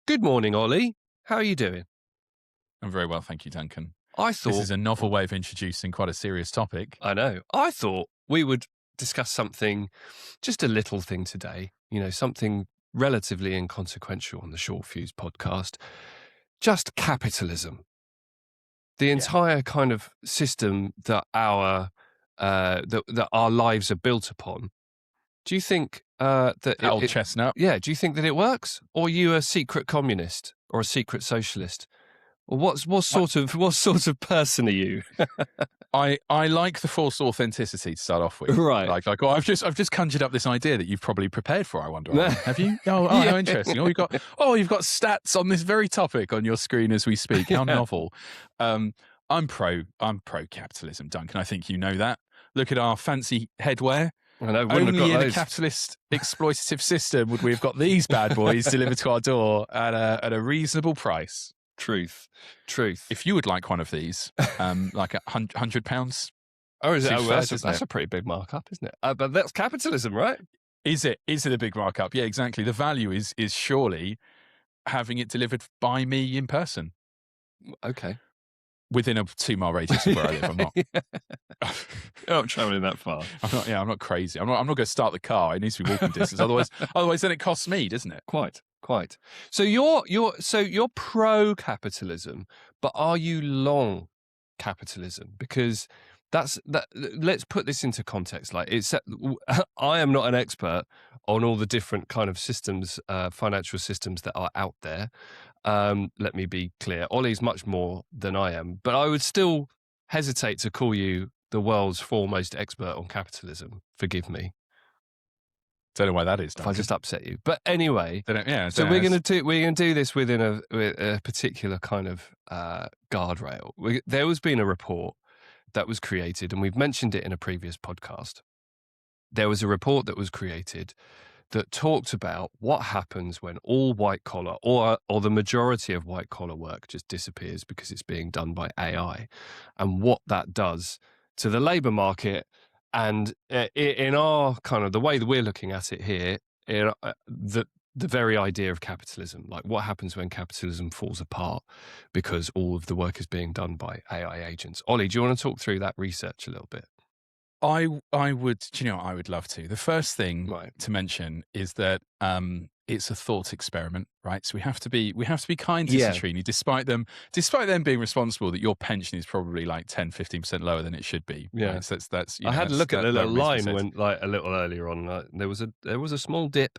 Good morning, Ollie. How are you doing? I'm very well, thank you, Duncan. I thought... This is a novel way of introducing quite a serious topic. I know. I thought we would discuss something, just a little thing today, something relatively inconsequential on the Short Fuse podcast, just capitalism. The entire kind of system that our lives are built upon. Do you think that old chestnut? Yeah. Do you think that it works, or are you a secret communist or a secret socialist? Or what sort of person are you? I like the false authenticity to start off with. Right. Like, I've just conjured up this idea that you've probably prepared for. I wonder, have you? How interesting. You've got stats on this very topic on your screen as we speak. How novel. I'm pro capitalism, Duncan. I think you know that. Look at our fancy headwear. I know, only in a capitalist exploitative system would we have got these bad boys delivered to our door at a reasonable price. Truth. If you would like one of these, like £100. Oh, is it? That's a pretty big markup, isn't it? But that's capitalism, right? Is it a big markup? Yeah, exactly. The value is surely having it delivered by me in person. Okay. Within a 2-mile radius of where I live. I'm not. You're not travelling that far. I'm not crazy. I'm not going to start the car. It needs to be walking distance. Otherwise, then it costs me, doesn't it? Quite. So you're pro capitalism, but are you long capitalism? Because let's put this into context. Like I am not an expert on all the different kind of systems, financial systems that are out there. Let me be clear. Ollie's much more than I am, but I would still hesitate to call you the world's foremost expert on capitalism. Forgive me. Don't know why that is, if I just upset you. But anyway, so we're going to do this within a particular kind of guardrail. There has been a report that was created, and we've mentioned it in a previous podcast. There was a report that was created that talked about what happens when all white collar or the majority of white collar work just disappears because it's being done by AI, and what that does to the labour market. And in our kind of the way that we're looking at it here, the very idea of capitalism, like what happens when capitalism falls apart because all of the work is being done by AI agents. Ollie, do you want to talk through that research a little bit? I would, I would love to. The first thing to mention is that it's a thought experiment, right? So we have to be kind to Catrini, despite them being responsible that your pension is probably like 10-15% lower than it should be. Yeah, right? So that's. I had a look at the little line when a little earlier on. There was a small dip.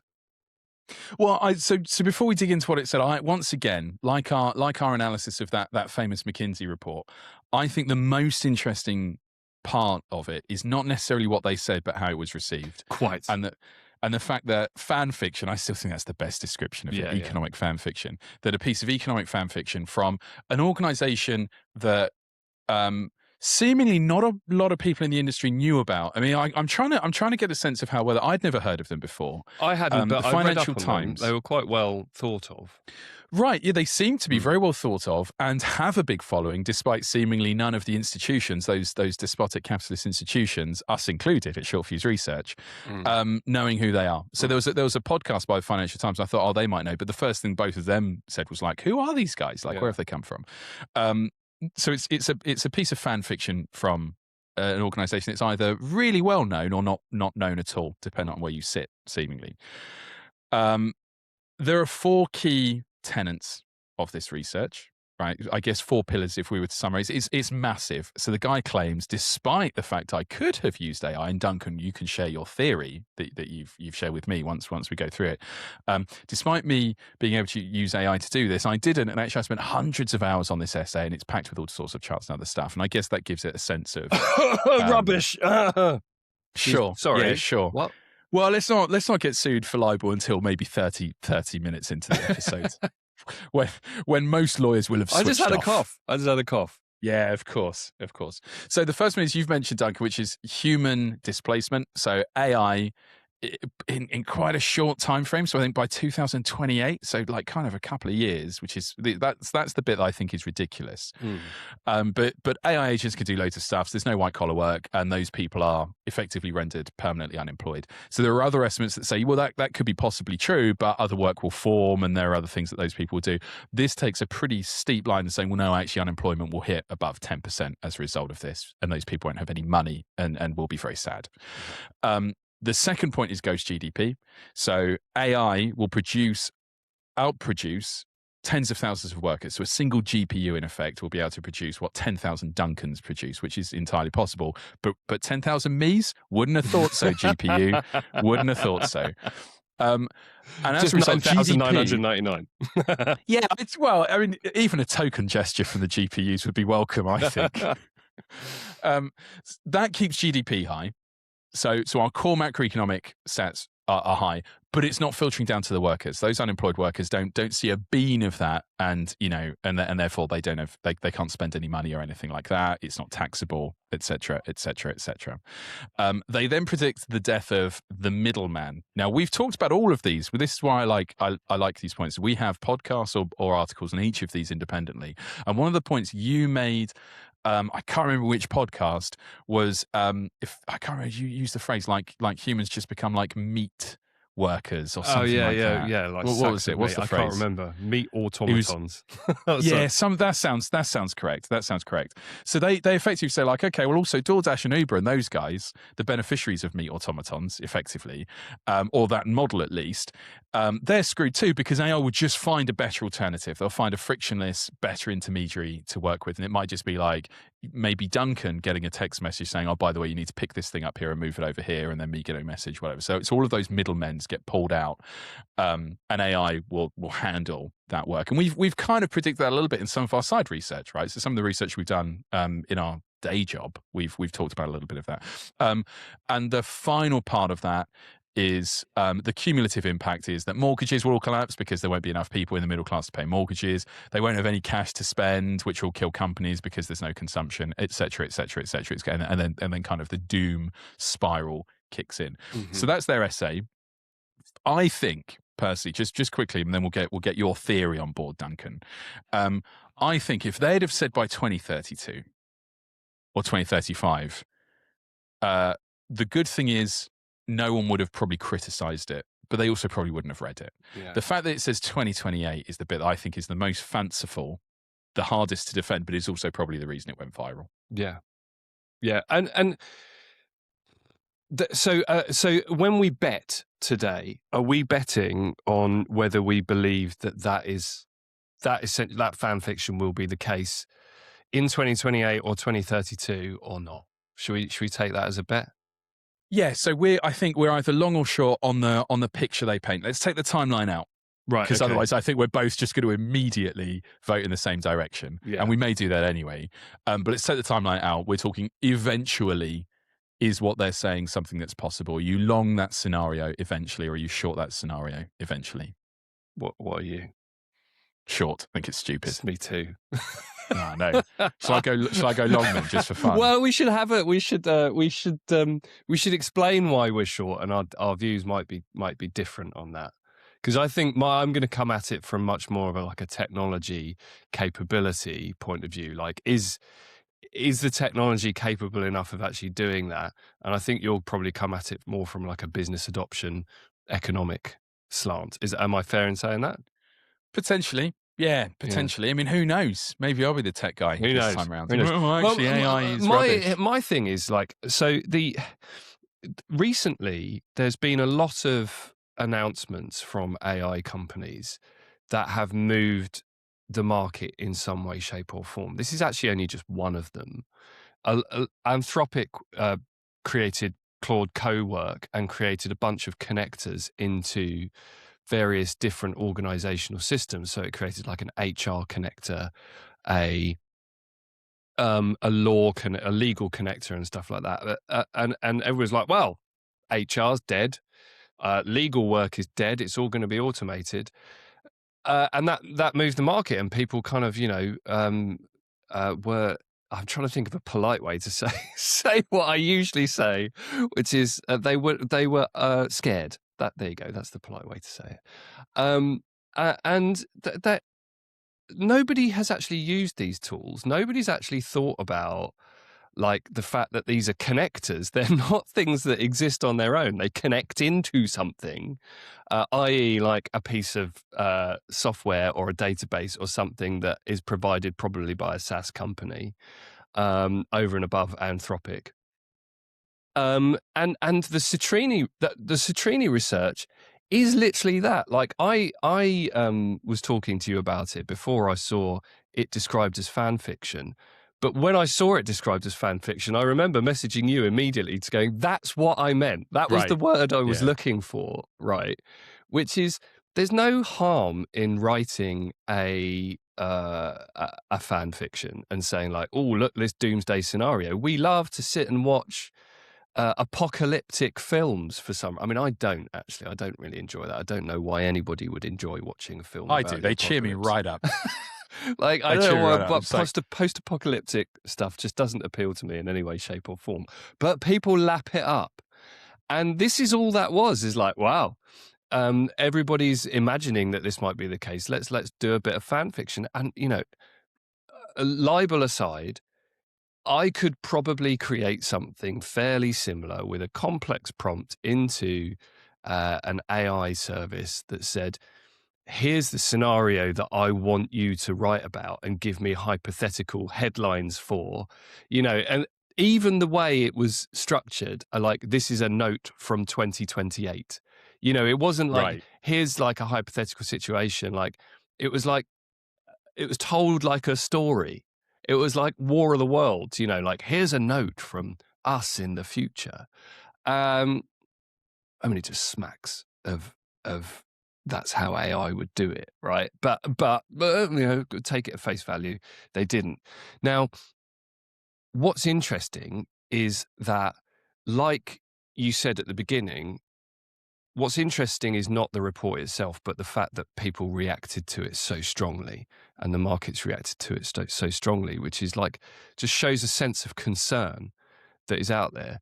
Well, so before we dig into what it said, once again, like our analysis of that famous McKinsey report, I think the most interesting part of it is not necessarily what they said, but how it was received. Quite. And the fact that fan fiction, I still think that's the best description of economic fan fiction, that a piece of economic fan fiction from an organization that seemingly not a lot of people in the industry knew about. I mean, I'm trying to get a sense of how well. I'd never heard of them before. I hadn't, but the Financial Times. They were quite well thought of. Right, yeah, they seem to be very well thought of and have a big following, despite seemingly none of the institutions, those despotic capitalist institutions, us included at Short Fuse Research, knowing who they are. So there was a podcast by the Financial Times. I thought, they might know, but the first thing both of them said was like, "Who are these guys? Like, where have they come from?" So it's a piece of fan fiction from an organisation that's either really well known or not known at all, depending on where you sit, seemingly. There are 4 key tenets of this research, right? I guess 4 pillars if we were to summarize. It's massive. So the guy claims, despite the fact I could have used AI, and Duncan, you can share your theory that you've shared with me once we go through it. Despite me being able to use AI to do this, I didn't, and actually I spent hundreds of hours on this essay, and it's packed with all sorts of charts and other stuff. And I guess that gives it a sense of rubbish. Sure. Sorry. Yeah, sure. What? Well, let's not get sued for libel until maybe 30 minutes into the episode, when most lawyers will have switched off. I just had a cough. Yeah, of course. So the first one is you've mentioned, Duncan, which is human displacement. So AI in quite a short time frame. So I think by 2028, so like kind of a couple of years, which is that's the bit that I think is ridiculous. But AI agents can do loads of stuff. So there's no white collar work, and those people are effectively rendered permanently unemployed. So there are other estimates that say, well, that could be possibly true, but other work will form, and there are other things that those people will do. This takes a pretty steep line and saying, well, no, actually unemployment will hit above 10% as a result of this, and those people won't have any money and will be very sad. The second point is ghost GDP. So AI will outproduce tens of thousands of workers. So a single GPU, in effect, will be able to produce what 10,000 Duncans produce, which is entirely possible. But 10,000 me's? Wouldn't have thought so, GPU. Wouldn't have thought so. And as a result, 9,999. Yeah, I mean, even a token gesture from the GPUs would be welcome, I think. That keeps GDP high. So our core macroeconomic stats are high, but it's not filtering down to the workers. Those unemployed workers don't see a bean of that, and therefore they can't spend any money or anything like that. It's not taxable, etc., etc., etc. They then predict the death of the middleman. Now we've talked about all of these, but this is why I like these points. We have podcasts or articles on each of these independently, and one of the points you made. I can't remember which podcast was. If I can't remember, you used the phrase like humans just become like meat workers or something like that. Yeah. Like what was it? What's the phrase? I can't remember. Meat automatons. That sounds correct. That sounds correct. So they effectively say like, okay, well, also DoorDash and Uber and those guys, the beneficiaries of meat automatons, effectively, or that model at least, they're screwed too because AI will just find a better alternative. They'll find a frictionless, better intermediary to work with, and it might just be like maybe Duncan getting a text message saying, oh, by the way, you need to pick this thing up here and move it over here, and then me getting a message, whatever. So it's all of those middlemen get pulled out, and AI will handle that work. And we've kind of predicted that a little bit in some of our side research, right? So some of the research we've done in our day job, we've talked about a little bit of that. And the final part of that is the cumulative impact is that mortgages will all collapse because there won't be enough people in the middle class to pay mortgages. They won't have any cash to spend, which will kill companies because there's no consumption, et cetera, et cetera, et cetera. And then kind of the doom spiral kicks in. Mm-hmm. So that's their essay. I think personally, just quickly, and then we'll get your theory on board, Duncan. I think if they'd have said by 2032 or 2035, the good thing is no one would have probably criticized it, but they also probably wouldn't have read it. Yeah. The fact that it says 2028 is the bit that I think is the most fanciful, the hardest to defend, but is also probably the reason it went viral. Yeah. So when we bet today, are we betting on whether we believe that fan fiction will be the case in 2028 or 2032 or not? Should we take that as a bet? Yeah. So I think we're either long or short on the picture they paint. Let's take the timeline out. Right. Because otherwise I think we're both just going to immediately vote in the same direction. Yeah. And we may do that anyway. But let's take the timeline out. We're talking eventually is what they're saying something that's possible. Are you long that scenario eventually, or are you short that scenario eventually? What are you? Short. I think it's stupid. It's me too. Oh, no. Shall I go long then, just for fun? Well, we should have it. We should explain why we're short, and our views might be different on that. Because I think I'm going to come at it from much more of a technology capability point of view. Like, is the technology capable enough of actually doing that? And I think you'll probably come at it more from like a business adoption, economic slant. Am I fair in saying that? Potentially. Yeah, potentially. Yeah. I mean, who knows? Maybe I'll be the tech guy this time around. Actually, AI is rubbish. My thing is recently there's been a lot of announcements from AI companies that have moved the market in some way, shape or form. This is actually only just one of them. Anthropic created Claude Co-work and created a bunch of connectors into various different organizational systems. So it created like an HR connector, a legal connector and stuff like that. And everyone's like, well, HR's dead. Legal work is dead. It's all going to be automated. And that moved the market, and people kind of, were I'm trying to think of a polite way to say what I usually say, which is they were scared. There you go. That's the polite way to say it. And that nobody has actually used these tools. Nobody's actually thought about like the fact that these are connectors. They're not things that exist on their own. They connect into something, i.e. like a piece of software or a database or something that is provided probably by a SaaS company over and above Anthropic. And the Catrini research is literally that. Like I was talking to you about it before I saw it described as fan fiction. But when I saw it described as fan fiction, I remember messaging you immediately to going, that's what I meant. That was the word I was looking for, right? Which is, there's no harm in writing a fan fiction and saying like, oh, look, this doomsday scenario. We love to sit and watch apocalyptic films for some. I mean, I don't actually. I don't really enjoy that. I don't know why anybody would enjoy watching a film. I do. They cheer me right up. Like, I don't know why, but post-apocalyptic stuff just doesn't appeal to me in any way, shape, or form. But people lap it up, and this is all that was. Is like, wow, everybody's imagining that this might be the case. Let's do a bit of fan fiction, and libel aside, I could probably create something fairly similar with a complex prompt into an AI service that said, here's the scenario that I want you to write about and give me hypothetical headlines for, and even the way it was structured, like, this is a note from 2028. It wasn't like, here's like a hypothetical situation. Like, it was told like a story. It was like War of the Worlds, like, here's a note from us in the future. I mean, it just smacks of that's how AI would do it, right? But take it at face value. They didn't. Now, what's interesting is that, like you said at the beginning, what's interesting is not the report itself, but the fact that people reacted to it so strongly and the markets reacted to it so strongly, which is like, just shows a sense of concern that is out there.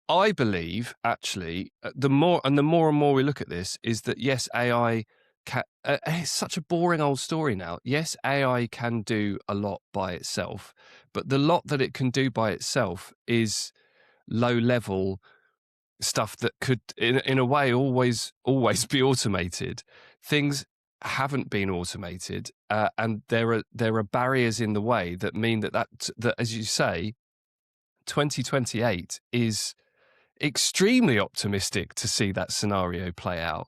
I believe, actually, the more and more we look at this, is that, yes, AI it's such a boring old story now. Yes, AI can do a lot by itself, but the lot that it can do by itself is low-level stuff that could, in a way, always be automated. Things haven't been automated, and there are barriers in the way that mean that, as you say, 2028 is extremely optimistic to see that scenario play out.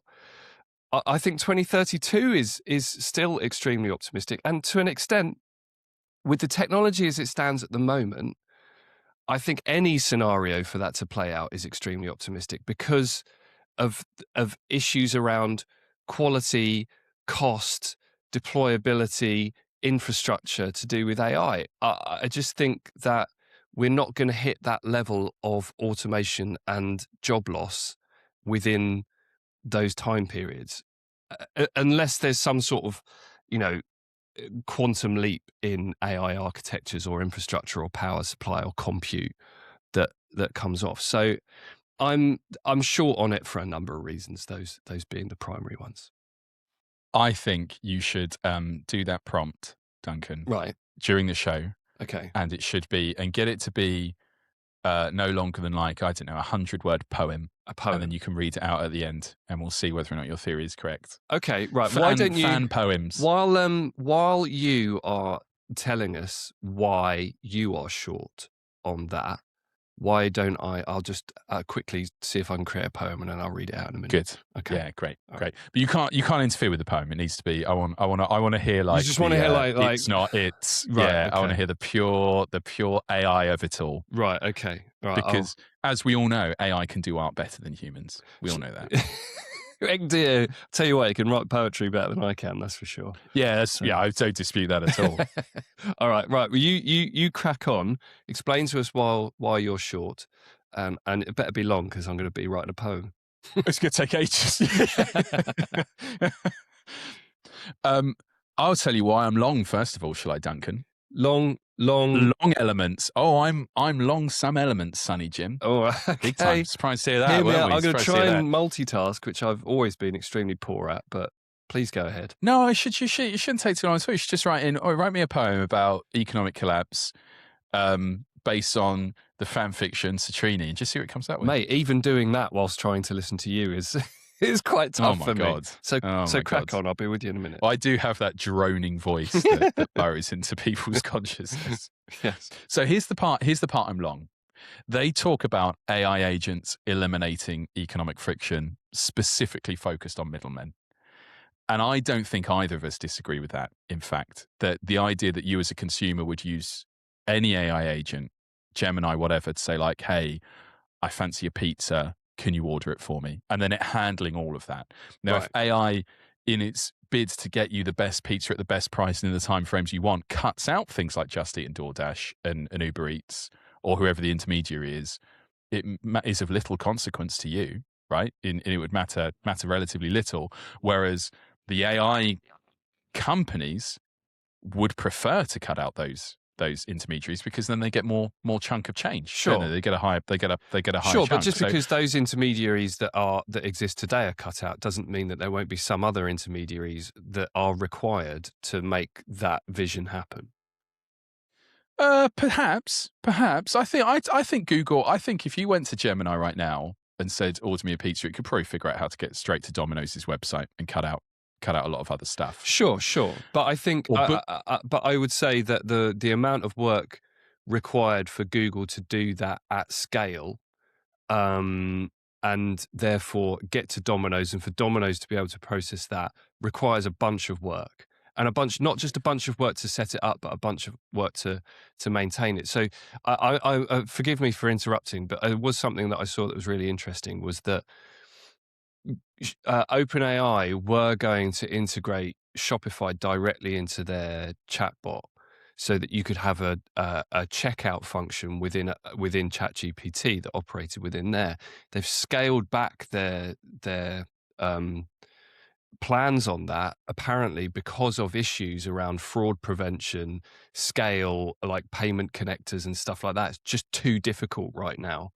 I think 2032 is still extremely optimistic, and to an extent, with the technology as it stands at the moment, I think any scenario for that to play out is extremely optimistic because of issues around quality, cost, deployability, infrastructure to do with AI. I just think that we're not going to hit that level of automation and job loss within those time periods, unless there's some sort of, quantum leap in AI architectures or infrastructure or power supply or compute that comes off. So I'm short on it for a number of reasons, those being the primary ones. I think you should do that prompt, Duncan, right, during the show. Okay. And it should be, and get it to be no longer than, like, I don't know, 100-word poem. A poem. And then you can read it out at the end, and we'll see whether or not your theory is correct. Okay, right. Why don't you fan poems? While you are telling us why you are short on that, why don't I'll just quickly see if I can create a poem, and then I'll read it out in a minute. Good. Okay. Yeah, great. But you can't interfere with the poem. It needs to be. I want to hear, like, you just want to hear like it's not. It's right. Yeah. Okay. I want to hear the pure AI of it all. Right. Okay. Right. Because as we all know, AI can do art better than humans. We all know that. Dear, tell you what, you can write poetry better than I can. That's for sure. Yeah. I don't dispute that at all. All right. Well, you crack on. Explain to us why you're short, and it better be long because I'm going to be writing a poem. It's going to take ages. I'll tell you why I'm long. First of all, shall I, Duncan? Long Long elements. Oh, I'm long some elements, Sonny Jim. Oh, okay. Big time. Surprised to hear that. Hear me weren't out. we? I'm going to Surprised try hear and multitask, which I've always been extremely poor at. But please go ahead. No, you shouldn't take too long. So you should just write me a poem about economic collapse, based on the fanfiction Catrini, and just see what it comes out with. Mate, even doing that whilst trying to listen to you is quite tough for me. So crack on. I'll be with you in a minute. Well, I do have that droning voice that burrows into people's consciousness. Yes. So here's the part I'm long. They talk about AI agents eliminating economic friction, specifically focused on middlemen. And I don't think either of us disagree with that. In fact, that the idea that you as a consumer would use any AI agent, Gemini, whatever, to say like, hey, I fancy a pizza, can you order it for me? And then it handling all of that. Now, if AI, in its bids to get you the best pizza at the best price and in the time frames you want, cuts out things like Just Eat and DoorDash and Uber Eats or whoever the intermediary is, it is of little consequence to you, right? And it would matter relatively little. Whereas the AI companies would prefer to cut out those intermediaries because then they get more chunk of change. Sure, they get a higher higher sure, chunk. but just because those intermediaries that exist today are cut out doesn't mean that there won't be some other intermediaries that are required to make that vision happen. Perhaps. I think Google. I think if you went to Gemini right now and said, "Order me a pizza," it could probably figure out how to get straight to Domino's website and cut out a lot of other stuff. Sure. But I think, but I would say that the amount of work required for Google to do that at scale, and therefore get to Domino's, and for Domino's to be able to process that requires a bunch of work, and not just a bunch of work to set it up, but a bunch of work to maintain it. So, I forgive me for interrupting, but it was something that I saw that was really interesting was that OpenAI were going to integrate Shopify directly into their chatbot, so that you could have a checkout function within ChatGPT that operated within there. They've scaled back their plans on that, apparently because of issues around fraud prevention, scale, like payment connectors and stuff like that. It's just too difficult right now.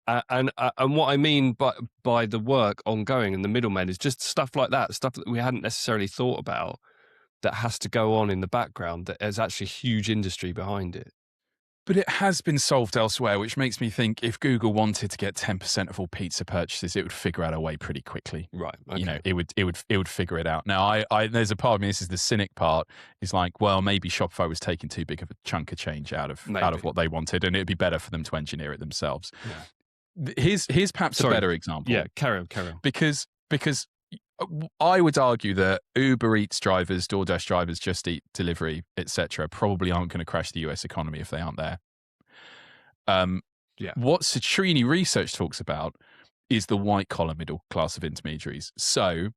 And what I mean by the work ongoing and the middlemen is just stuff like that, stuff that we hadn't necessarily thought about, that has to go on in the background, that there's actually a huge industry behind it. But it has been solved elsewhere, which makes me think if Google wanted to get 10% of all pizza purchases, it would figure out a way pretty quickly. Right. Okay. You know, it would figure it out. Now, I there's a part of me, this is the cynic part, is like, well, maybe Shopify was taking too big of a chunk of change out of what they wanted, and it'd be better for them to engineer it themselves. Yeah. Here's perhaps a better example. Yeah, carry on. Because I would argue that Uber Eats drivers, DoorDash drivers, Just Eat delivery, etc., probably aren't going to crash the US economy if they aren't there. What Catrini research talks about is the white collar middle class of intermediaries. So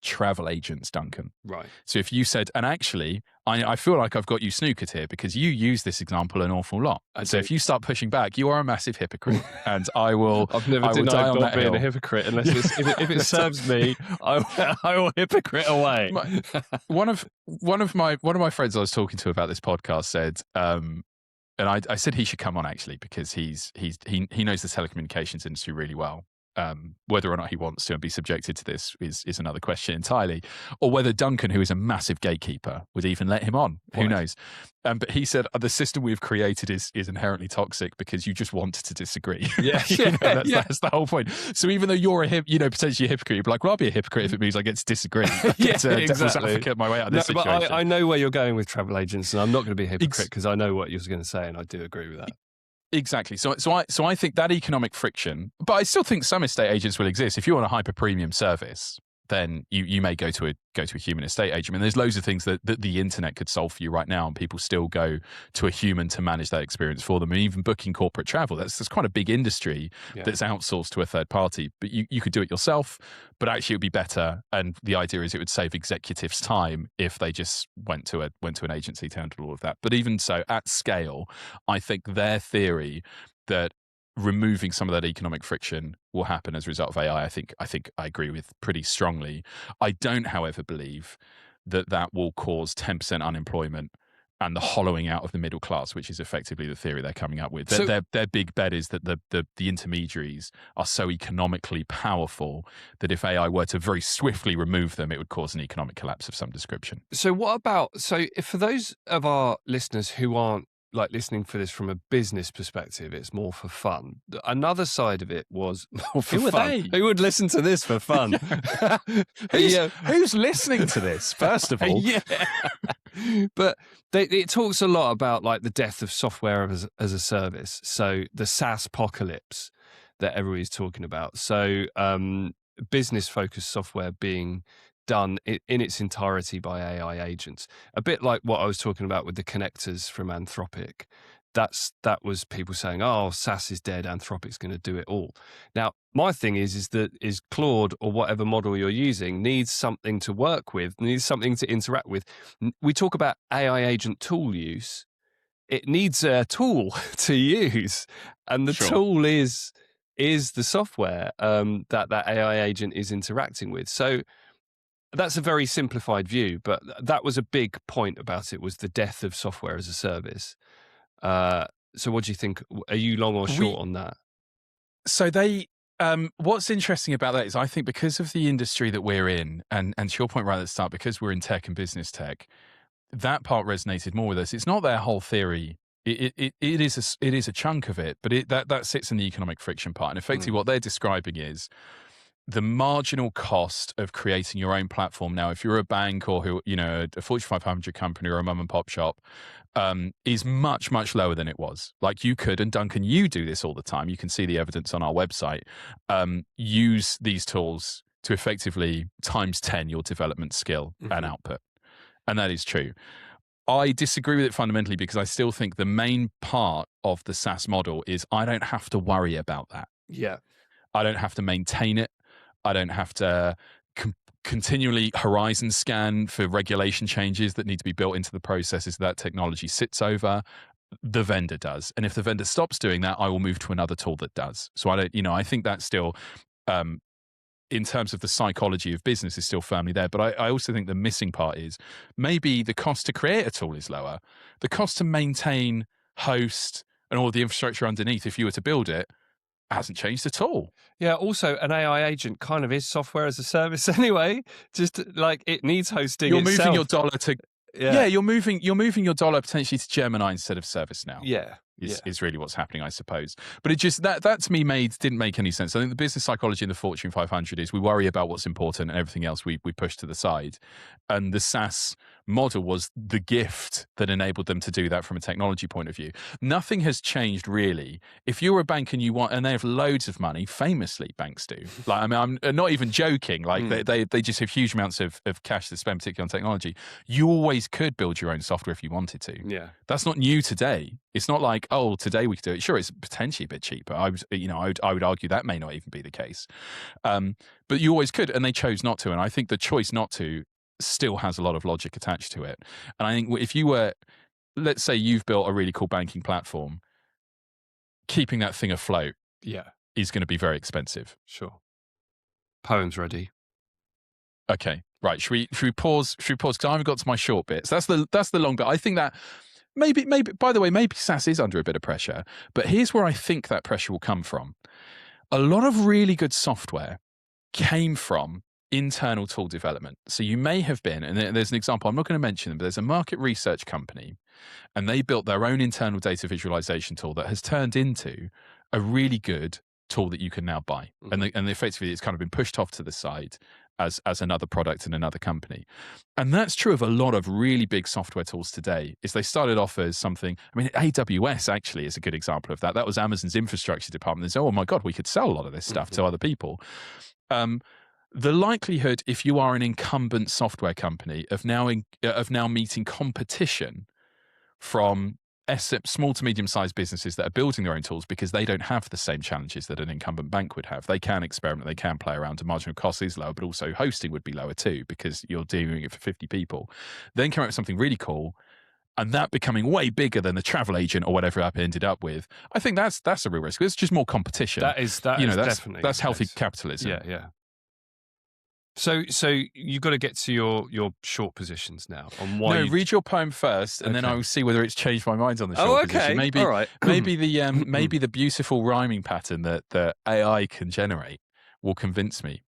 travel agents, Duncan. Right. So if you said, and actually, I feel like I've got you snookered here because you use this example an awful lot. So if you start pushing back, you are a massive hypocrite, and I will. I've never denied not being a hypocrite unless if it serves me, I will hypocrite away. One of my friends I was talking to about this podcast said, and I said he should come on actually because he knows the telecommunications industry really well. Whether or not he wants to and be subjected to this is another question entirely, or whether Duncan, who is a massive gatekeeper, would even let him on. Right. Who knows? But he said the system we've created is inherently toxic because you just want to disagree. Yeah, that's the whole point. So even though you're potentially a hypocrite, you'd be like, well, I'll be a hypocrite if it means I get to disagree. Exactly. Devil's advocate my way out of this situation. But I know where you're going with travel agents, and I'm not going to be a hypocrite because I know what you're going to say, and I do agree with that. Exactly. So I think that economic friction, but I still think some estate agents will exist. If you want a hyper premium service, then you may go to a human estate agent. I mean, there's loads of things that the internet could solve for you right now, and people still go to a human to manage that experience for them. And even booking corporate travel, that's quite a big industry that's outsourced to a third party. But you could do it yourself, but actually it would be better. And the idea is it would save executives time if they just went to an agency to handle all of that. But even so, at scale, I think their theory that removing some of that economic friction will happen as a result of AI, I think I agree with pretty strongly. I don't, however, believe that will cause 10% unemployment and the hollowing out of the middle class, which is effectively the theory they're coming up with. So- Their big bet is that the intermediaries are so economically powerful that if AI were to very swiftly remove them, it would cause an economic collapse of some description. So if for those of our listeners who aren't like listening for this from a business perspective, it's more for fun. Another side of it was more for Who are fun. they? Who would listen to this for fun? Who's listening to this, first of all? Yeah. But it talks a lot about like the death of software as a service. So the SaaS apocalypse that everybody's talking about. So business focused software being done in its entirety by AI agents. A bit like what I was talking about with the connectors from Anthropic. That was people saying, "Oh, SaaS is dead. Anthropic's going to do it all." Now, my thing is Claude or whatever model you're using needs something to work with, needs something to interact with. We talk about AI agent tool use. It needs a tool to use, and the tool is the software that AI agent is interacting with. So that's a very simplified view, but that was a big point about it, was the death of software as a service. So what do you think? Are you long or short on that? So what's interesting about that is I think because of the industry that we're in, and to your point right at the start, because we're in tech and business tech, that part resonated more with us. It's not their whole theory. It is a chunk of it, but that sits in the economic friction part. And effectively what they're describing is the marginal cost of creating your own platform. Now, if you're a bank or a Fortune 500 company or a mum and pop shop, is much, much lower than it was. Like you could, and Duncan, you do this all the time. You can see the evidence on our website. Use these tools to effectively times 10 your development skill and output. And that is true. I disagree with it fundamentally because I still think the main part of the SaaS model is I don't have to worry about that. Yeah. I don't have to maintain it. I don't have to continually horizon scan for regulation changes that need to be built into the processes that technology sits over. The vendor does. And if the vendor stops doing that, I will move to another tool that does. So I think that's still, in terms of the psychology of business, is still firmly there. But I also think the missing part is maybe the cost to create a tool is lower. The cost to maintain, host, and all the infrastructure underneath, if you were to build it, hasn't changed at all. Yeah, also an AI agent kind of is software as a service anyway. Just like it needs hosting. You're itself. moving your dollar to you're moving your dollar potentially to Gemini instead of ServiceNow. Is really what's happening, I suppose. But it just that to me didn't make any sense. I think the business psychology in the Fortune 500 is we worry about what's important and everything else we push to the side. And the SaaS model was the gift that enabled them to do that from a technology point of view. Nothing has changed really. If you're a bank and they have loads of money, famously banks do. Like, I mean, I'm not even joking. Like they just have huge amounts of cash to spend, particularly on technology. You always could build your own software if you wanted to. Yeah, that's not new today. It's not like, oh, today we could do it. Sure, it's potentially a bit cheaper. I would argue that may not even be the case. But you always could, and they chose not to. And I think the choice not to still has a lot of logic attached to it. And I think if you were, let's say you've built a really cool banking platform, keeping that thing afloat is going to be very expensive. Sure. Poem's ready. Okay, right. Should we pause? Because I haven't got to my short bits. That's the long bit. I think that maybe, by the way, maybe SaaS is under a bit of pressure, but here's where I think that pressure will come from. A lot of really good software came from internal tool development. So you may have been, and there's an example, I'm not going to mention them, but there's a market research company, and they built their own internal data visualization tool that has turned into a really good tool that you can now buy. And effectively, it's kind of been pushed off to the side as another product in another company. And that's true of a lot of really big software tools today, is they started off as something, I mean, AWS actually is a good example of that. That was Amazon's infrastructure department. They said, oh my God, we could sell a lot of this stuff to other people. The likelihood, if you are an incumbent software company, of now meeting competition from small to medium-sized businesses that are building their own tools because they don't have the same challenges that an incumbent bank would have. They can experiment, they can play around, the marginal cost is lower, but also hosting would be lower too because you're doing it for 50 people. Then come up with something really cool, and that becoming way bigger than the travel agent or whatever app ended up with. I think that's a real risk. It's just more competition. That is definitely that's healthy capitalism. Yeah. So you've got to get to your short positions now on why. No, read your poem first, and then I will see whether it's changed my mind on the short position. Maybe, all right. maybe the beautiful rhyming pattern that AI can generate will convince me.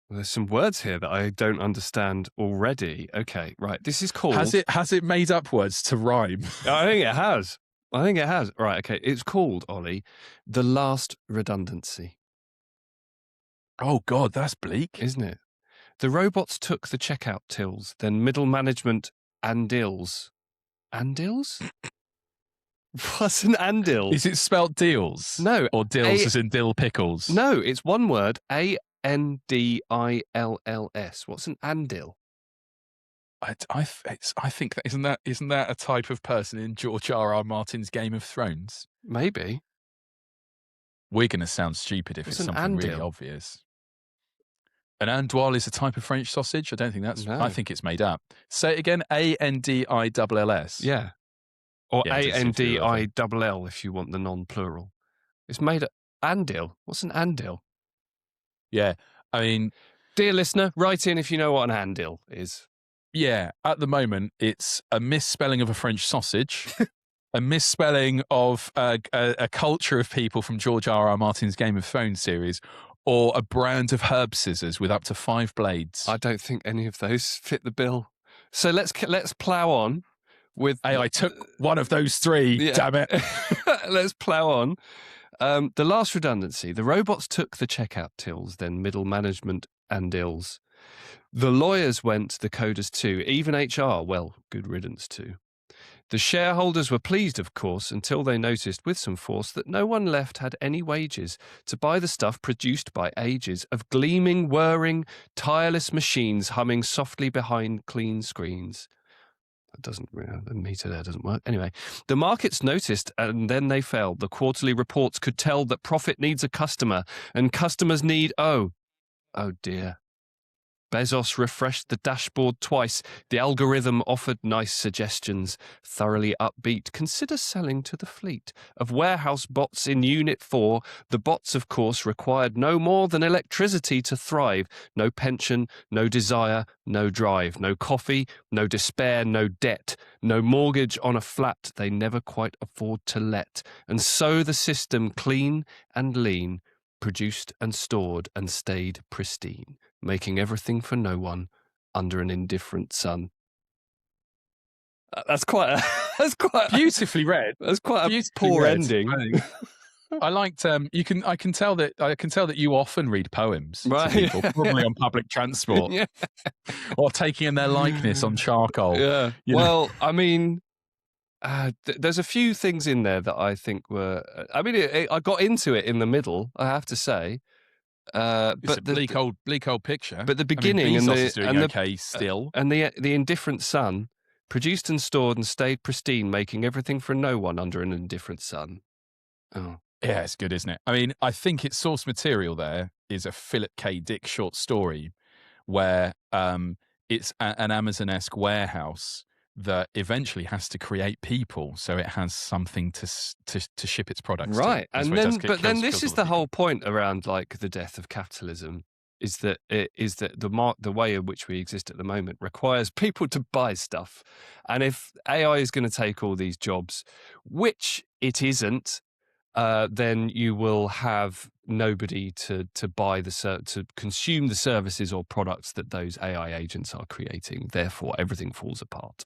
There's some words here that I don't understand already. Okay, right. This is called. Has it made up words to rhyme? I think it has. Right. Okay. It's called, Ollie, The Last Redundancy. Oh God, that's bleak, isn't it? The robots took the checkout tills, then middle management andils. Andils? What's an andil? Is it spelt deals? No. Or dills as in dill pickles? No, it's one word. Andills. What's an andil? I think that isn't that a type of person in George R.R. Martin's Game of Thrones? Maybe. We're going to sound stupid if it's something really obvious. An andoile is a type of French sausage? I don't think that's... No. I think it's made up. Say it again. Andills. Yeah. Or Andill if you want the non-plural. It's made up... Andil. What's an andil? Yeah. I mean... Dear listener, write in if you know what an andil is. Yeah. At the moment, it's a misspelling of a French sausage... a misspelling of a culture of people from George R.R. Martin's Game of Thrones series, or a brand of herb scissors with up to 5 blades. I don't think any of those fit the bill. So let's plow on with... I took one of those 3, yeah. Damn it. Let's plow on. The last redundancy. The robots took the checkout tills, then middle management and ills. The lawyers went, the coders too. Even HR, well, good riddance too. The shareholders were pleased, of course, until they noticed with some force that no one left had any wages to buy the stuff produced by ages of gleaming, whirring, tireless machines humming softly behind clean screens. That doesn't, the meter there doesn't work. Anyway, the markets noticed and then they fell. The quarterly reports could tell that profit needs a customer and customers need, oh dear. Bezos refreshed the dashboard twice. The algorithm offered nice suggestions. Thoroughly upbeat, consider selling to the fleet of warehouse bots in Unit 4. The bots, of course, required no more than electricity to thrive. No pension, no desire, no drive. No coffee, no despair, no debt. No mortgage on a flat they never quite afford to let. And so the system, clean and lean, produced and stored and stayed pristine, making everything for no one under an indifferent sun. That's quite beautifully read. That's quite a poor ending. I liked. I can tell that you often read poems right. to people, probably on public transport, yeah. or taking in their likeness on charcoal. Yeah. Well, I mean. There's a few things in there that I think were... I mean, I got into it in the middle, I have to say. It's a bleak old picture. But the beginning still. And the indifferent sun, produced and stored and stayed pristine, making everything for no one under an indifferent sun. Oh. Yeah, it's good, isn't it? I mean, I think its source material there is a Philip K. Dick short story where it's an Amazon-esque warehouse that eventually has to create people, so it has something to ship its products. Right, to. And then this is the whole point around like the death of capitalism. Is that the way in which we exist at the moment requires people to buy stuff, and if AI is going to take all these jobs, which it isn't, then you will have nobody to buy to consume the services or products that those AI agents are creating. Therefore, everything falls apart.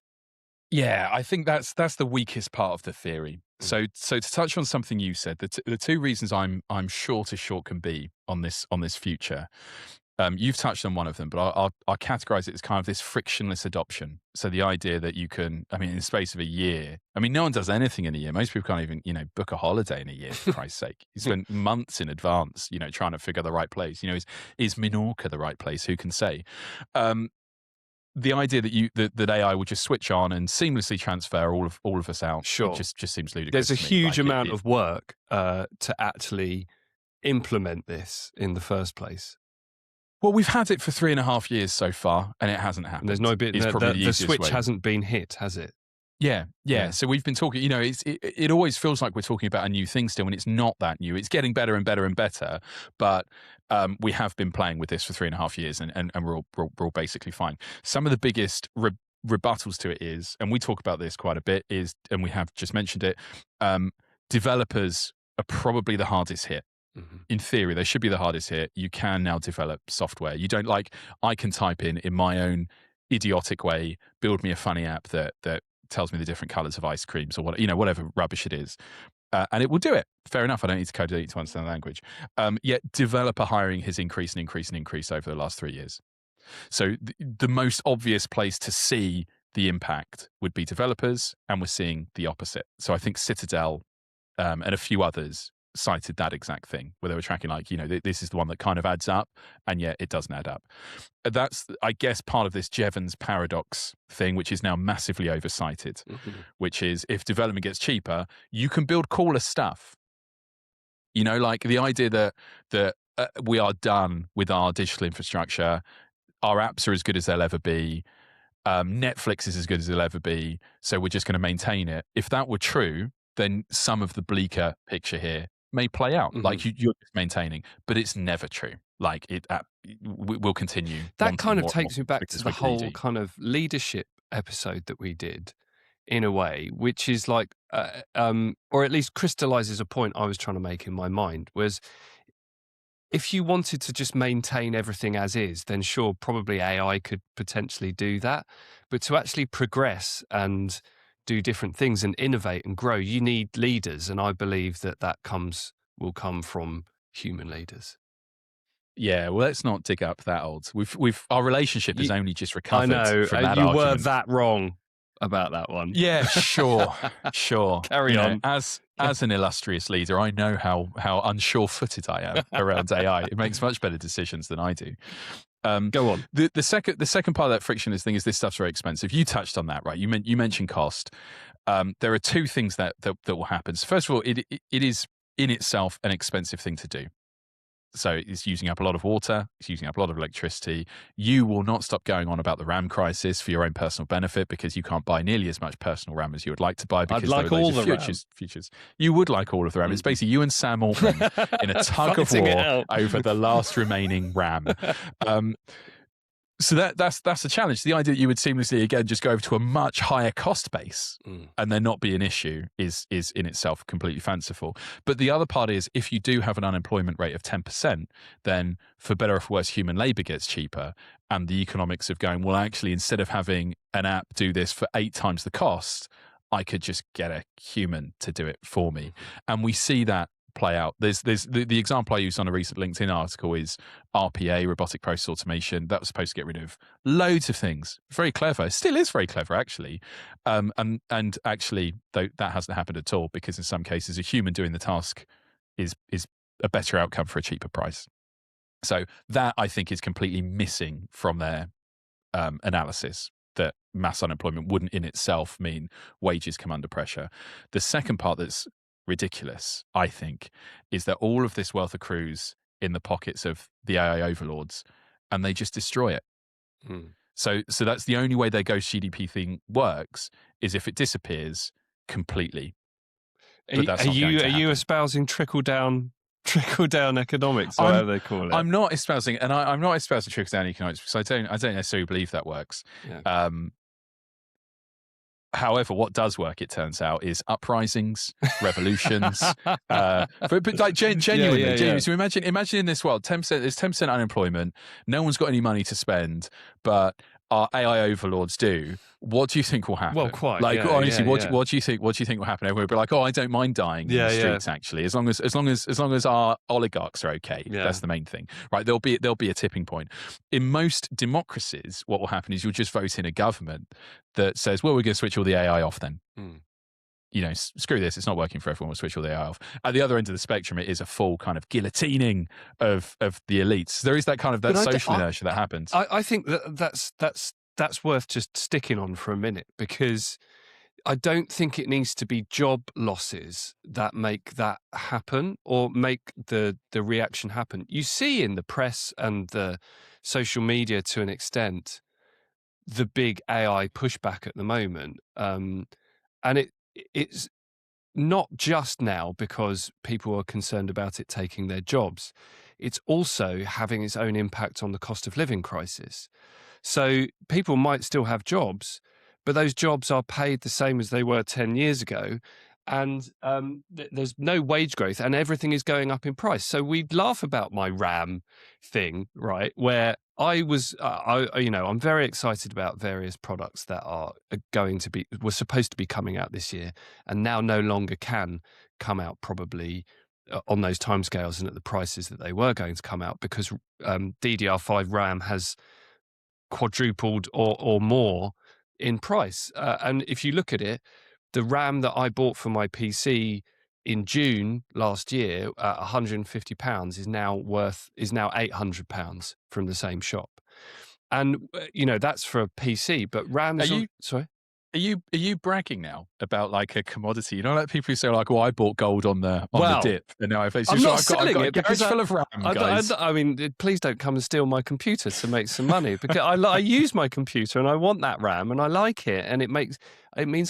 Yeah, I think that's the weakest part of the theory. So to touch on something you said, the 2 reasons I'm sure short can be on this future. You've touched on one of them, but I'll categorize it as kind of this frictionless adoption. So the idea that you can, I mean, in the space of a year, I mean, no one does anything in a year. Most people can't even, book a holiday in a year, for Christ's sake. You spend months in advance, trying to figure the right place. Is Minorca the right place? Who can say? The idea that AI will just switch on and seamlessly transfer all of us out, sure, just seems ludicrous. There's a huge amount of work to actually implement this in the first place. Well, we've had it for 3.5 years so far, and it hasn't happened. There's no bit. The switch hasn't been hit, has it? Yeah. So we've been talking. It always feels like we're talking about a new thing still, and it's not that new. It's getting better and better and better, but we have been playing with this for 3.5 years, and we're all basically fine. Some of the biggest rebuttals to it is, and we talk about this quite a bit, is, and we have just mentioned it, developers are probably the hardest hit. Mm-hmm. In theory, they should be the hardest hit. You can now develop software. You don't I can type in my own idiotic way, build me a funny app that tells me the different colors of ice creams or whatever rubbish it is. And it will do it. Fair enough. I don't need to code, I don't need to understand the language. Yet developer hiring has increased over the last 3 years. So the most obvious place to see the impact would be developers, and we're seeing the opposite. So I think Citadel and a few others cited that exact thing, where they were tracking this is the one that kind of adds up, and yet it doesn't add up. That's, I guess, part of this Jevons paradox thing, which is now massively oversighted, which is if development gets cheaper, you can build cooler stuff. Like the idea that we are done with our digital infrastructure, our apps are as good as they'll ever be, Netflix is as good as it'll ever be, so we're just going to maintain it. If that were true, then some of the bleaker picture here may play out. Like you're just maintaining, but it's never true. Like we'll continue. That kind of takes me back to the whole kind of leadership episode that we did, in a way, which is like, or at least crystallizes a point I was trying to make in my mind, was if you wanted to just maintain everything as is, then sure, probably AI could potentially do that. But to actually progress and do different things and innovate and grow, you need leaders, and I believe that will come from human leaders. Yeah, well, let's not dig up that old. Our relationship has only just recovered. I know, from that you argument. were that wrong about that one. Yeah, sure. Carry on. As an illustrious leader, I know how unsure-footed I am around AI. It makes much better decisions than I do. Go on. The second part of that frictionless thing is this stuff's very expensive. You touched on that, right? You mentioned cost. There are two things that will happen. So first of all, it is in itself an expensive thing to do. So it's using up a lot of water, it's using up a lot of electricity. You will not stop going on about the RAM crisis for your own personal benefit, because you can't buy nearly as much personal RAM as you would like to buy, because I'd like all the futures. You would like all of the RAM. It's basically you and Sam Altman in a tug of war over the last remaining RAM. So that's a challenge. The idea that you would seamlessly, again, just go over to a much higher cost base and there not be an issue is in itself completely fanciful. But the other part is, if you do have an unemployment rate of 10%, then for better or for worse, human labor gets cheaper. And the economics of going, well, actually, instead of having an app do this for 8 times the cost, I could just get a human to do it for me. And we see that play out. There's the example I used on a recent LinkedIn article is RPA, robotic process automation. That was supposed to get rid of loads of things. Very clever. It still is very clever, actually. And actually, though, that hasn't happened at all, because in some cases, a human doing the task is a better outcome for a cheaper price. So that, I think, is completely missing from their analysis, that mass unemployment wouldn't in itself mean wages come under pressure. The second part that's ridiculous, I think, is that all of this wealth accrues in the pockets of the AI overlords, and they just destroy it. So that's the only way their ghost GDP thing works, is if it disappears completely. But that's not going to happen. Are you espousing trickle down economics, or whatever they call it? I'm not espousing, and I'm not espousing trickle down economics, because I don't necessarily believe that works. Yeah. However, what does work, it turns out, is uprisings, revolutions. But like genuinely. So imagine in this world, 10%. There's 10% unemployment. No one's got any money to spend, but our AI overlords do. What do you think will happen? Well, quite. Honestly, what do you think will happen? Everyone will be like, "Oh, I don't mind dying in the streets. Actually, as long as our oligarchs are okay, that's the main thing, right? There'll be a tipping point. In most democracies, what will happen is you'll just vote in a government that says, "Well, we're going to switch all the AI off then." Screw this, it's not working for everyone, we'll switch all the AI off. At the other end of the spectrum, it is a full kind of guillotining of the elites. There is that kind of social inertia that happens. I think that's worth just sticking on for a minute, because I don't think it needs to be job losses that make that happen, or make the reaction happen. You see in the press and the social media, to an extent, the big AI pushback at the moment. And it's not just now because people are concerned about it taking their jobs. it's also having its own impact on the cost of living crisis. So people might still have jobs, but those jobs are paid the same as they were 10 years ago. And there's no wage growth, and everything is going up in price. So we laugh about my RAM thing, right? Where I was, I'm very excited about various products that were supposed to be coming out this year, and now no longer can come out probably on those timescales and at the prices that they were going to come out, because DDR5 RAM has quadrupled or more in price. And if you look at it, the RAM that I bought for my PC in June last year at £150 is now £800 from the same shop. And, that's for a PC, but RAM is... Sorry? Are you bragging now about like a commodity? You know, like people who say like, "Well, I bought gold on the dip, and now I've not selling it because it's full of RAM, guys." I mean, please don't come and steal my computer to make some money, because I use my computer and I want that RAM and I like it, and it means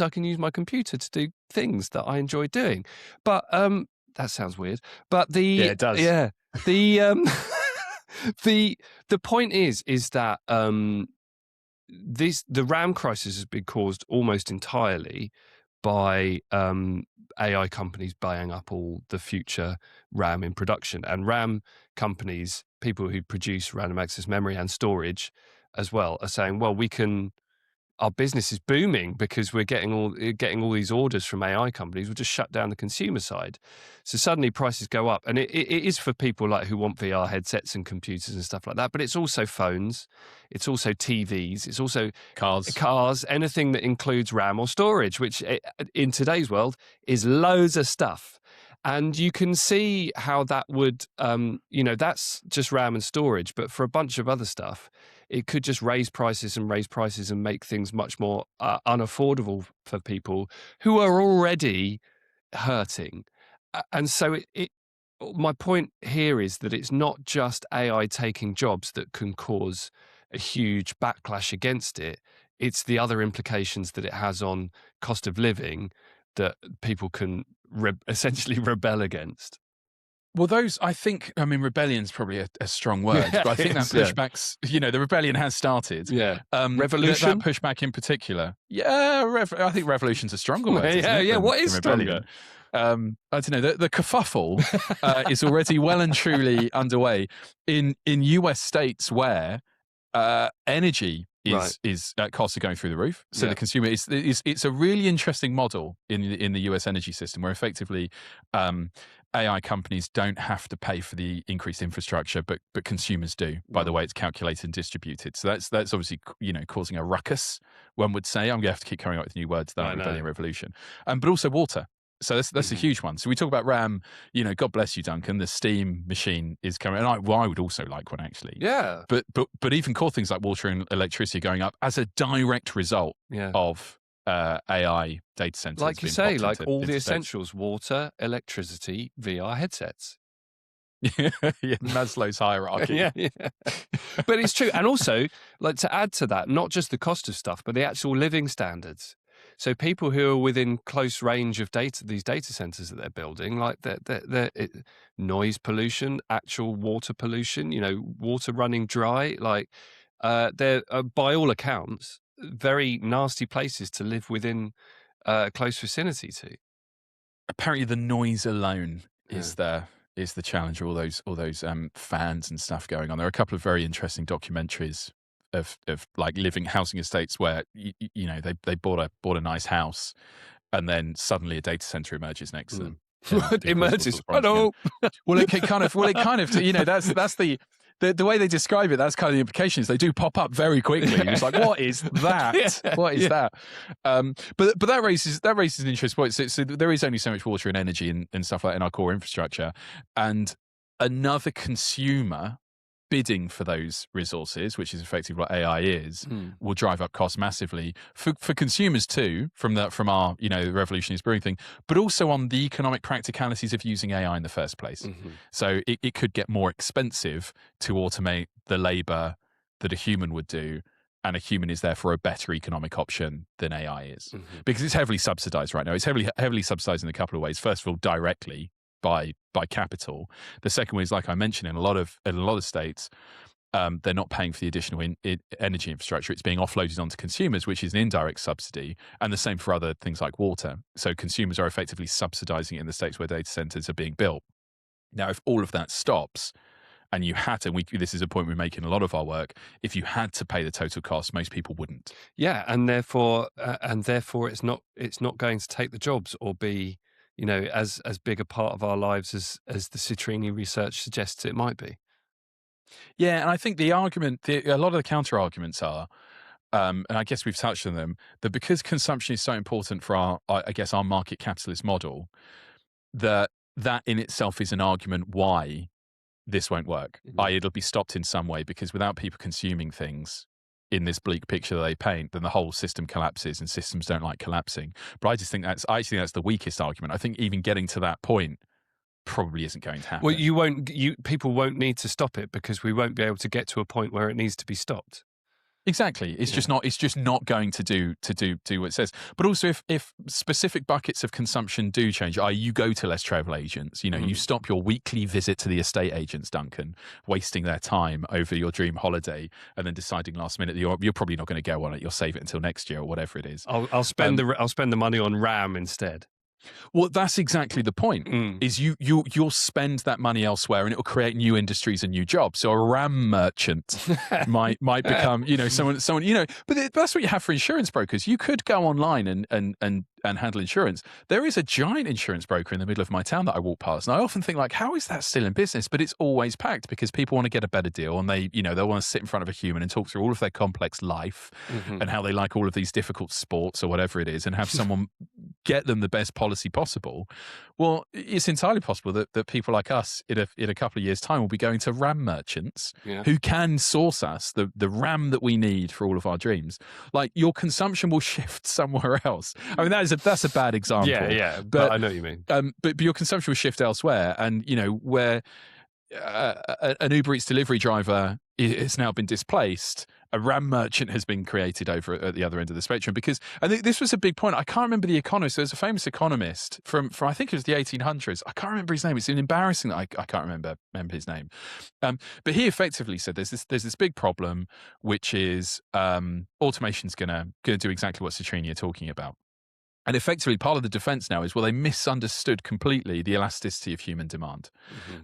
I can use my computer to do things that I enjoy doing. But that sounds weird. But it does. Yeah, the the point is that the RAM crisis has been caused almost entirely by AI companies buying up all the future RAM in production. And RAM companies, people who produce random access memory and storage as well, are saying, well, our business is booming because we're getting all these orders from AI companies. We'll just shut down the consumer side. So suddenly prices go up, and it is for people like who want VR headsets and computers and stuff like that. But it's also phones, it's also TVs, it's also cars, anything that includes RAM or storage, which in today's world is loads of stuff. And you can see how that would, that's just RAM and storage. But for a bunch of other stuff, it could just raise prices and make things much more unaffordable for people who are already hurting. And so my point here is that it's not just AI taking jobs that can cause a huge backlash against it. It's the other implications that it has on cost of living that people can essentially rebel against. Well, rebellion's probably a strong word, but I think that pushback's, the rebellion has started. Yeah. Revolution? That pushback in particular. Yeah, I think revolution's a stronger word. What is stronger? I don't know. The kerfuffle is already well and truly underway in US states where energy costs are going through the roof. So the consumer it's a really interesting model in the US energy system, where effectively AI companies don't have to pay for the increased infrastructure, but consumers do by the way it's calculated and distributed. So that's obviously causing a ruckus, one would say. I'm going to have to keep coming up with new words that rebellion, revolution, but also water. So that's a huge one. So we talk about RAM, God bless you, Duncan, the steam machine is coming. And I would also like one, actually. Yeah. But even core things like water and electricity are going up as a direct result of AI data centers. Like you say, like all the essentials: water, electricity, VR headsets. Maslow's hierarchy. yeah. But it's true. And also, like, to add to that, not just the cost of stuff, but the actual living standards. So people who are within close range of these data centers that they're building, like noise pollution, actual water pollution, water running dry, like they're by all accounts very nasty places to live within close vicinity to. Apparently, the noise alone is the challenge. All those fans and stuff going on. There are a couple of very interesting documentaries of like living housing estates where they bought a nice house, and then suddenly a data center emerges next to them. It emerges. Hello. Well, it kind of that's the way they describe it. That's kind of the implication is they do pop up very quickly. It's like, what is that? What is that? But that raises an interesting point. So there is only so much water and energy and stuff like that in our core infrastructure, and another consumer bidding for those resources, which is effectively what AI is, will drive up costs massively for consumers too, from our revolutionary brewing thing, but also on the economic practicalities of using AI in the first place. So it could get more expensive to automate the labor that a human would do, and a human is therefore a better economic option than AI is, because it's heavily subsidized right now. It's heavily subsidized in a couple of ways. First of all, directly by capital. The second one is, like I mentioned, in a lot of states, they're not paying for the additional energy infrastructure. It's being offloaded onto consumers, which is an indirect subsidy. And the same for other things like water. So consumers are effectively subsidizing it in the states where data centers are being built. Now, if all of that stops, and you had to, this is a point we make in a lot of our work, if you had to pay the total cost, most people wouldn't. Yeah, and therefore it's not going to take the jobs or be, as big a part of our lives as the Catrini research suggests it might be. Yeah, and I think the argument, a lot of the counter arguments are, and I guess we've touched on them, that because consumption is so important for our market capitalist model, that in itself is an argument why this won't work. Mm-hmm. It'll be stopped in some way, because without people consuming things in this bleak picture that they paint, then the whole system collapses, and systems don't like collapsing. But I just think that's the weakest argument. I think even getting to that point probably isn't going to happen. Well, people won't need to stop it, because we won't be able to get to a point where it needs to be stopped. Exactly. It's just not going to do what it says. But also, if specific buckets of consumption do change, you go to less travel agents, you stop your weekly visit to the estate agents, Duncan, wasting their time over your dream holiday, and then deciding last minute that you're probably not going to go on it. You'll save it until next year or whatever it is. I'll spend the money on RAM instead. Well, that's exactly the point. Is you'll spend that money elsewhere, and it will create new industries and new jobs. So a RAM merchant might become, someone. But that's what you have for insurance brokers. You could go online and handle insurance. There is a giant insurance broker in the middle of my town that I walk past, and I often think, like, how is that still in business? But it's always packed, because people want to get a better deal, and they'll want to sit in front of a human and talk through all of their complex life and how they like all of these difficult sports or whatever it is, and have someone get them the best policy possible. Well, it's entirely possible that people like us in a couple of years' time will be going to RAM merchants who can source us the RAM that we need for all of our dreams. Like, your consumption will shift somewhere else. I mean, that's a bad example. Yeah, but I know what you mean. But your consumption will shift elsewhere, and where an Uber Eats delivery driver has now been displaced, a RAM merchant has been created over at the other end of the spectrum. Because I think this was a big point. I can't remember the economist. There's a famous economist from I think it was the 1800s. I can't remember his name. It's embarrassing that I can't remember his name. But he effectively said there's this big problem, which is automation's gonna do exactly what Catrini are talking about. And effectively, part of the defense now is, well, they misunderstood completely the elasticity of human demand.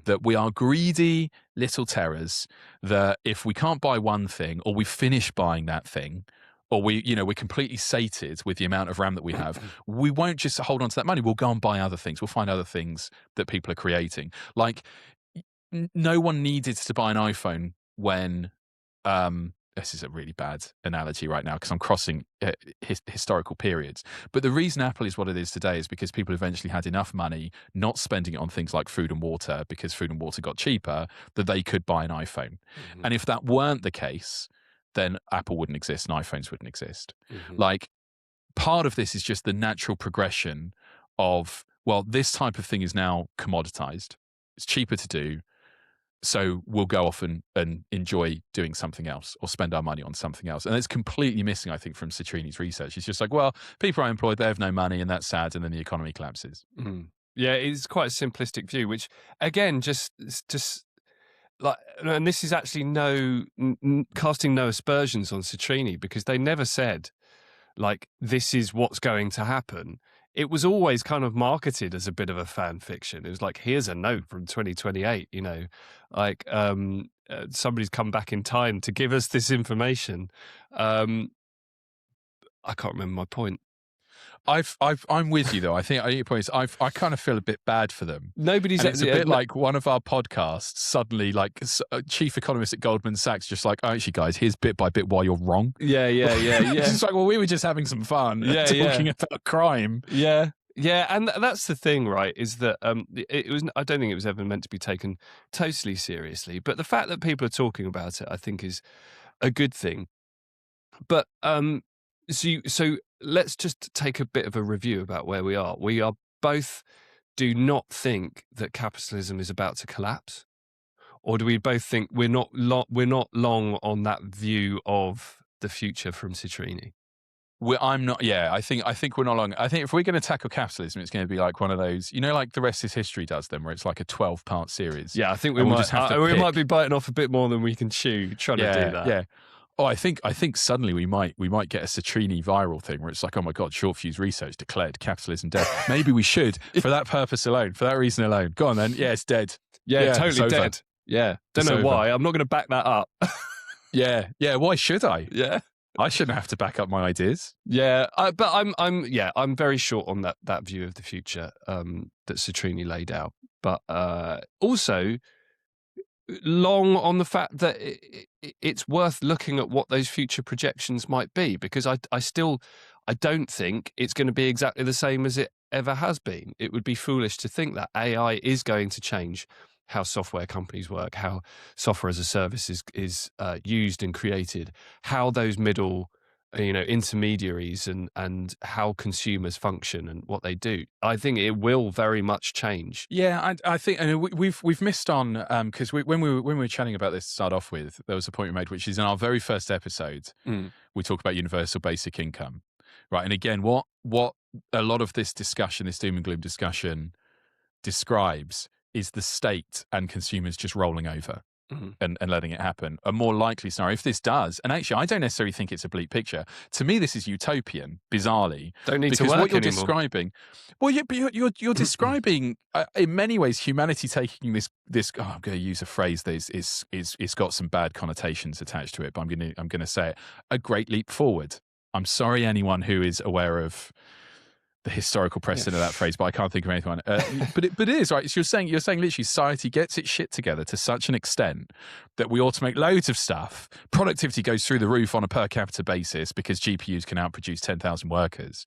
That we are greedy little terrors, that if we can't buy one thing, or we finish buying that thing, or we're completely sated with the amount of RAM that we have, we won't just hold on to that money. We'll go and buy other things. We'll find other things that people are creating. Like, no one needed to buy an iPhone when this is a really bad analogy right now, because I'm crossing historical periods. But the reason Apple is what it is today is because people eventually had enough money, not spending it on things like food and water, because food and water got cheaper, that they could buy an iPhone. And if that weren't the case, then Apple wouldn't exist and iPhones wouldn't exist. Like, part of this is just the natural progression of, well, this type of thing is now commoditized. It's cheaper to do. So we'll go off and enjoy doing something else, or spend our money on something else. And it's completely missing, I think, from Catrini's research. It's just like, well, people are unemployed, they have no money, and that's sad, and then the economy collapses. Yeah, it's quite a simplistic view, which, again, just like, and this is actually casting no aspersions on Catrini, because they never said, like, this is what's going to happen. It was always kind of marketed as a bit of a fan fiction. It was like, here's a note from 2028, like somebody's come back in time to give us this information. I can't remember my point. I'm with you though. I think your point is I kind of feel a bit bad for them. It's a bit like one of our podcasts suddenly, like, chief economist at Goldman Sachs, just like, oh, actually, guys, here's bit by bit why you're wrong. Yeah. It's like, well, we were just having some fun talking about crime. Yeah, and that's the thing, right? Is that it was. I don't think it was ever meant to be taken totally seriously, but the fact that people are talking about it, I think, is a good thing. But so let's just take a bit of a review about where we are. We are both do not think that capitalism is about to collapse, or do we both think we're not long on that view of the future from Catrini? I'm not. Yeah, I think we're not long. I think if we're going to tackle capitalism, it's going to be like one of those, like the rest is history does them, where it's like a 12-part series. Yeah, I think we'll just have to we pick. might be biting off a bit more than we can chew trying to do that. Yeah. Oh, I think suddenly we might get a Catrini viral thing where it's like, oh my God, short fuse research declared capitalism dead. Maybe we should, for that purpose alone, for that reason alone. Go on then. Yeah, it's dead. Yeah, totally dead. Yeah. Don't know why. I'm not going to back that up. Yeah. Why should I? Yeah. I shouldn't have to back up my ideas. Yeah, but I'm very short on that view of the future that Catrini laid out. But also long on the fact that it's worth looking at what those future projections might be, because I don't think it's going to be exactly the same as it ever has been. It would be foolish to think that AI is going to change how software companies work, how software as a service is used and created, how those middle intermediaries and how consumers function and what they do. I think it will very much change. Yeah, I think, and we've missed on because when we were chatting about this to start off with, there was a point we made, which is in our very first episode, we talk about universal basic income, right? And again, what a lot of this discussion, this doom and gloom discussion, describes is the state and consumers just rolling over. And letting it happen. A more likely scenario, if this does, and actually I don't necessarily think it's a bleak picture. To me, this is utopian, bizarrely. Don't need to work what you're anymore. Describing, well, you're describing in many ways humanity taking this. I'm going to use a phrase that is got some bad connotations attached to it, but I'm going to say it: a great leap forward. I'm sorry, anyone who is aware of the historical precedent of that phrase, but I can't think of anything. But it is right. So you're saying literally society gets its shit together to such an extent that we automate loads of stuff. Productivity goes through the roof on a per capita basis because GPUs can outproduce 10,000 workers.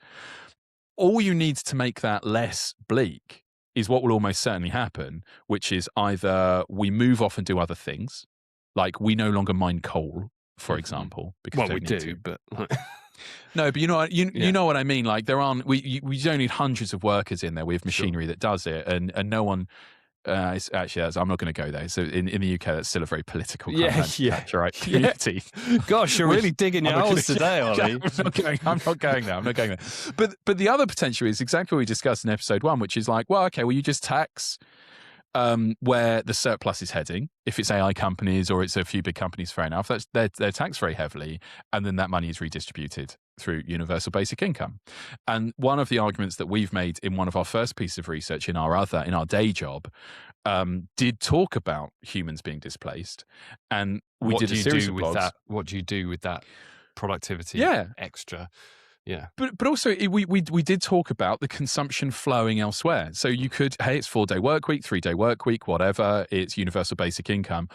All you need to make that less bleak is what will almost certainly happen, which is either we move off and do other things, like we no longer mine coal, for example. Because we do, but. No, but you know what I mean. Like we don't need hundreds of workers in there. We have machinery that does it, and no one. I'm not going to go there. So in the UK, that's still a very political right community. Gosh, you're really digging your holes today, Ollie. I'm not going there. But the other potential is exactly what we discussed in episode 1, which is like, well, okay, well, you just tax where the surplus is heading. If it's AI companies or it's a few big companies, fair enough. They're taxed very heavily, and then that money is redistributed through universal basic income. And one of the arguments that we've made in one of our first pieces of research in our day job did talk about humans being displaced, and we did a series of blogs. What do you do with that productivity extra? Yeah, but also we did talk about the consumption flowing elsewhere. So you could, hey, it's 4-day work week, 3-day work week, whatever. It's universal basic income,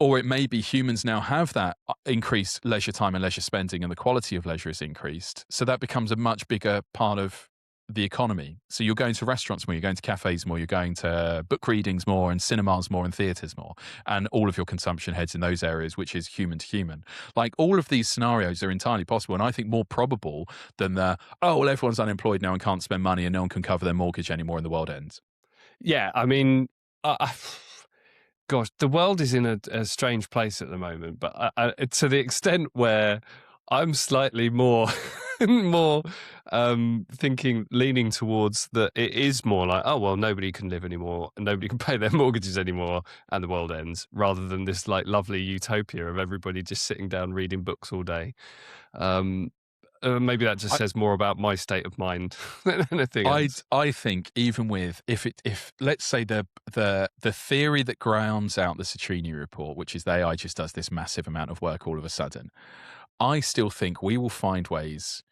or it may be humans now have that increased leisure time and leisure spending, and the quality of leisure is increased. So that becomes a much bigger part of the economy. So you're going to restaurants more, you're going to cafes more, you're going to book readings more, and cinemas more, and theatres more, and all of your consumption heads in those areas, which is human to human. Like, all of these scenarios are entirely possible, and I think more probable than everyone's unemployed now and can't spend money and no one can cover their mortgage anymore and the world ends. Yeah, I mean, gosh, the world is in a strange place at the moment, but to the extent where I'm slightly more leaning towards that it is more like, oh, well, nobody can live anymore and nobody can pay their mortgages anymore and the world ends, rather than this like lovely utopia of everybody just sitting down reading books all day. Maybe that just says more about my state of mind than anything else. I think even with if let's say the theory that grounds out the Catrini report, which is the AI just does this massive amount of work all of a sudden, I still think we will find ways,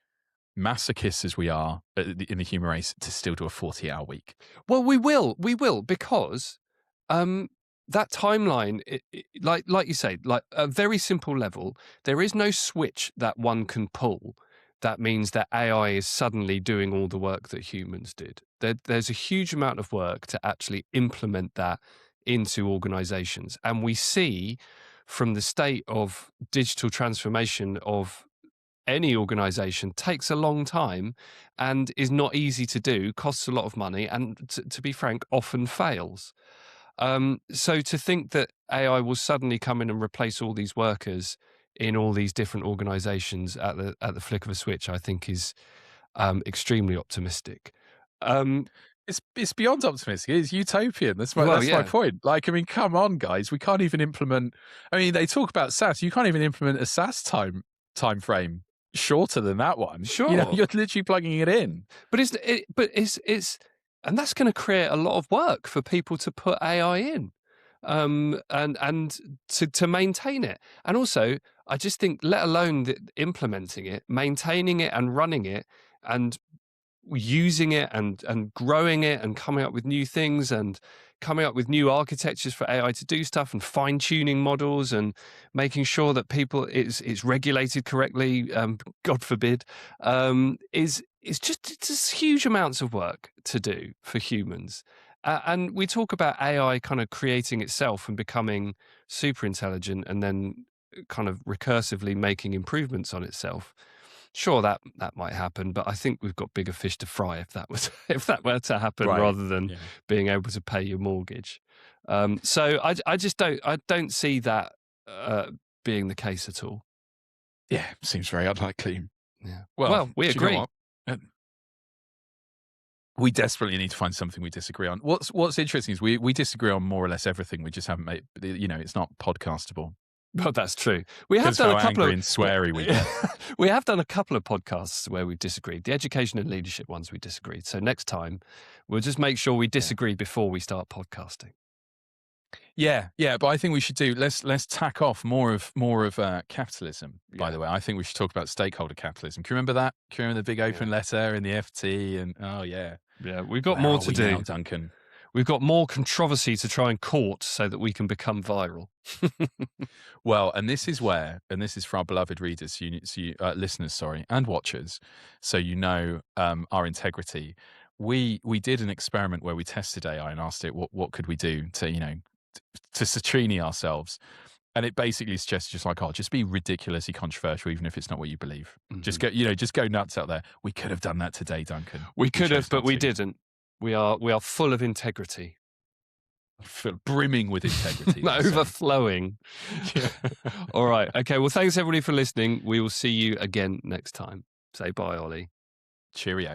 masochists as we are in the human race, to still do a 40-hour week. Well, we will, because that timeline, like you say, like a very simple level, there is no switch that one can pull that means that AI is suddenly doing all the work that humans did. There's a huge amount of work to actually implement that into organizations. And we see from the state of digital transformation of any organization takes a long time and is not easy to do, costs a lot of money, and to be frank, often fails. So to think that AI will suddenly come in and replace all these workers in all these different organizations at the flick of a switch, I think is extremely optimistic. It's beyond optimistic. It's utopian. That's Well, my point. Like, I mean, come on, guys. We can't even implement. I mean, they talk about SaaS. You can't even implement a SaaS time frame shorter than that one. Sure, you're literally plugging it in. But it's and that's going to create a lot of work for people to put AI in, and to maintain it. And also, I just think, let alone implementing it, maintaining it, and running it, and using it, and growing it, and coming up with new things, and coming up with new architectures for AI to do stuff, and fine-tuning models, and making sure that it's regulated correctly, God forbid, it's just huge amounts of work to do for humans. And we talk about AI kind of creating itself and becoming super intelligent, and then kind of recursively making improvements on itself. Sure, that might happen, but I think we've got bigger fish to fry if that were to happen, Right. rather than being able to pay your mortgage. So I just don't see that being the case at all. Yeah, seems very unlikely. Yeah. Well, we agree. We desperately need to find something we disagree on. What's interesting is we disagree on more or less everything. We just haven't made, it's not podcastable. Well, that's true. We have done a couple of sweary we get. We have done a couple of podcasts where we've disagreed. The education and leadership ones we disagreed. So next time we'll just make sure we disagree before we start podcasting. Yeah, but I think we should do. Let's tack off more of capitalism. By the way, I think we should talk about stakeholder capitalism. Can you remember that? Can you remember the big open letter in the FT? And we've got more to do, now, Duncan. We've got more controversy to try and court so that we can become viral. Well, and this is for our beloved readers, listeners, and watchers, so our integrity. We did an experiment where we tested AI and asked it what could we do to Catrini ourselves, and it basically suggests just be ridiculously controversial, even if it's not what you believe. Mm-hmm. Just go nuts out there. We could have done that today, Duncan. We could have, but we didn't. We are full of integrity. Brimming with integrity. Overflowing. All right. Okay. Well, thanks everybody for listening. We will see you again next time. Say bye, Ollie. Cheerio.